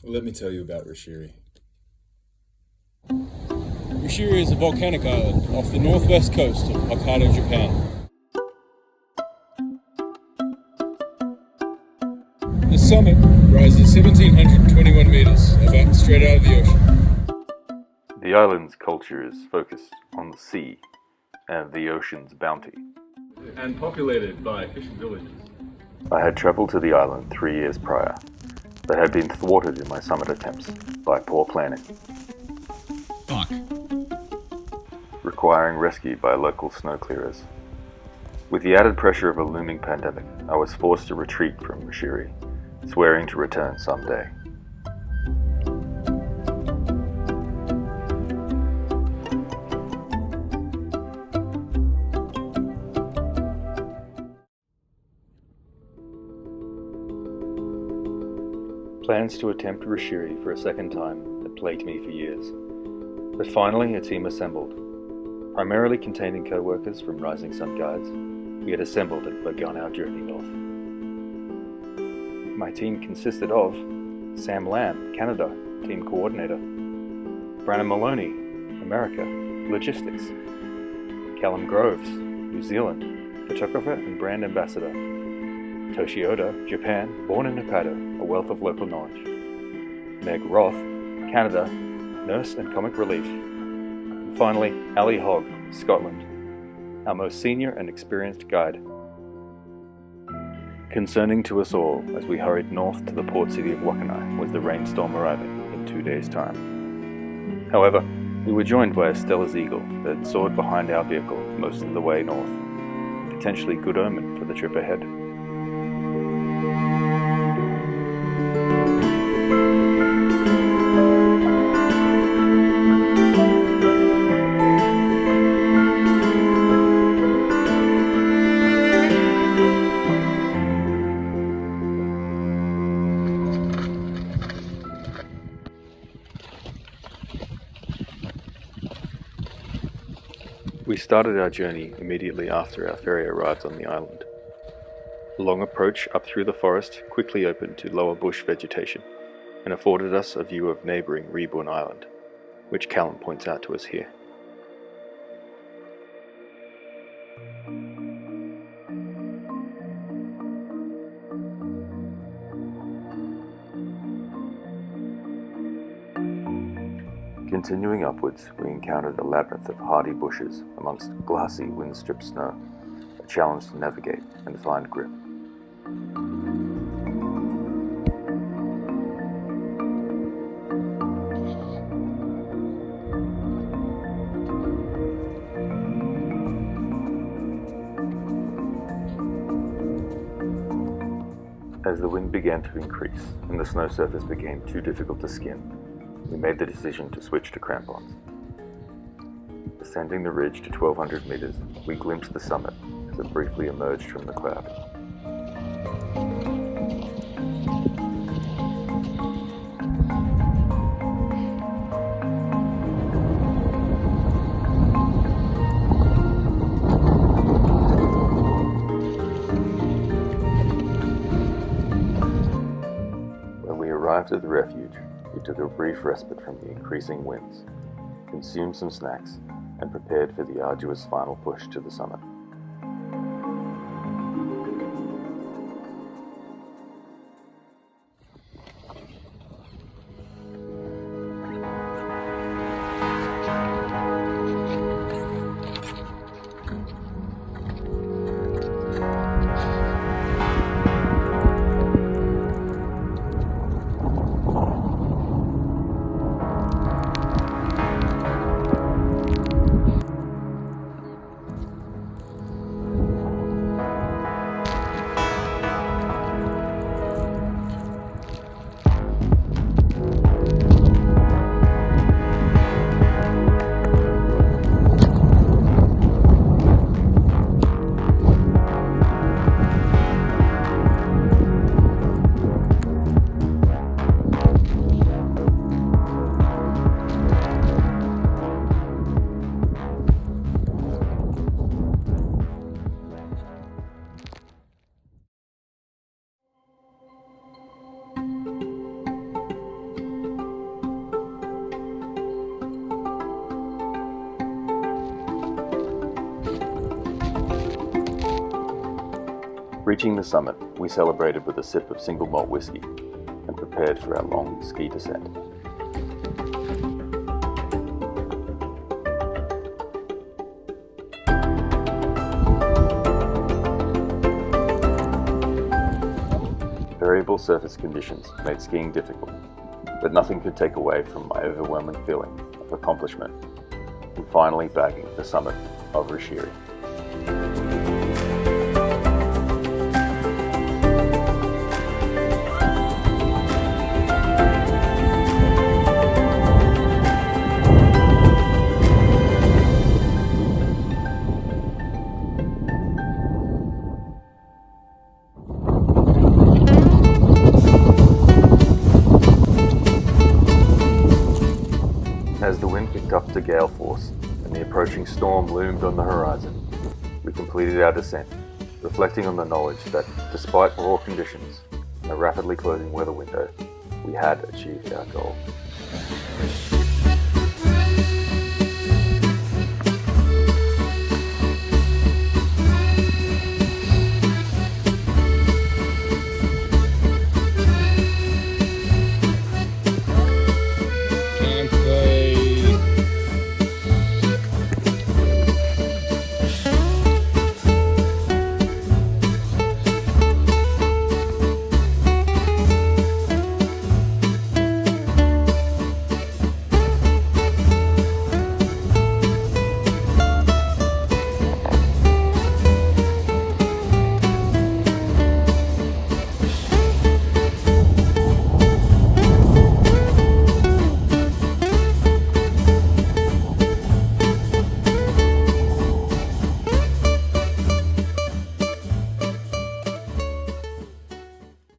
Let me tell you about Rishiri. Rishiri is a volcanic island off the northwest coast of Hokkaido, Japan. The summit rises 1,721 meters straight out of the ocean. The island's culture is focused on the sea and the ocean's bounty. And populated by fishing villages. I had travelled to the island 3 years prior, but had been thwarted in my summit attempts by poor planning. Fuck. Requiring rescue by local snow clearers. With the added pressure of a looming pandemic, I was forced to retreat from Rishiri, swearing to return someday. Plans to attempt Rishiri for a second time had plagued me for years, but finally a team assembled. Primarily containing co-workers from Rising Sun Guides, we had assembled and begun our journey north. My team consisted of Sam Lamb, Canada, Team Coordinator; Brandon Maloney, America, Logistics; Callum Groves, New Zealand, Photographer and Brand Ambassador; Toshi Oda, Japan, born in Hokkaido, a wealth of local knowledge; Meg Roth, Canada, Nurse and Comic Relief; and finally, Ali Hogg, Scotland, our most senior and experienced guide. Concerning to us all, as we hurried north to the port city of Wakkanai, was the rainstorm arriving in 2 days' time. However, we were joined by a Stella's Eagle that soared behind our vehicle most of the way north, potentially good omen for the trip ahead. We started our journey immediately after our ferry arrived on the island. The long approach up through the forest quickly opened to lower bush vegetation and afforded us a view of neighbouring Reborn Island, which Callum points out to us here. Continuing upwards, we encountered a labyrinth of hardy bushes amongst glassy, wind-stripped snow, a challenge to navigate and find grip. As the wind began to increase and the snow surface became too difficult to skin, we made the decision to switch to crampons. Ascending the ridge to 1,200 meters, we glimpsed the summit as it briefly emerged from the cloud. When we arrived at the refuge, we took a brief respite from the increasing winds, consumed some snacks, and prepared for the arduous final push to the summit. Reaching the summit, we celebrated with a sip of single malt whiskey and prepared for our long ski descent. Variable surface conditions made skiing difficult, but nothing could take away from my overwhelming feeling of accomplishment in finally bagging the summit of Rishiri. As the wind picked up to gale force and the approaching storm loomed on the horizon, we completed our descent, reflecting on the knowledge that, despite raw conditions and a rapidly closing weather window, we had achieved our goal.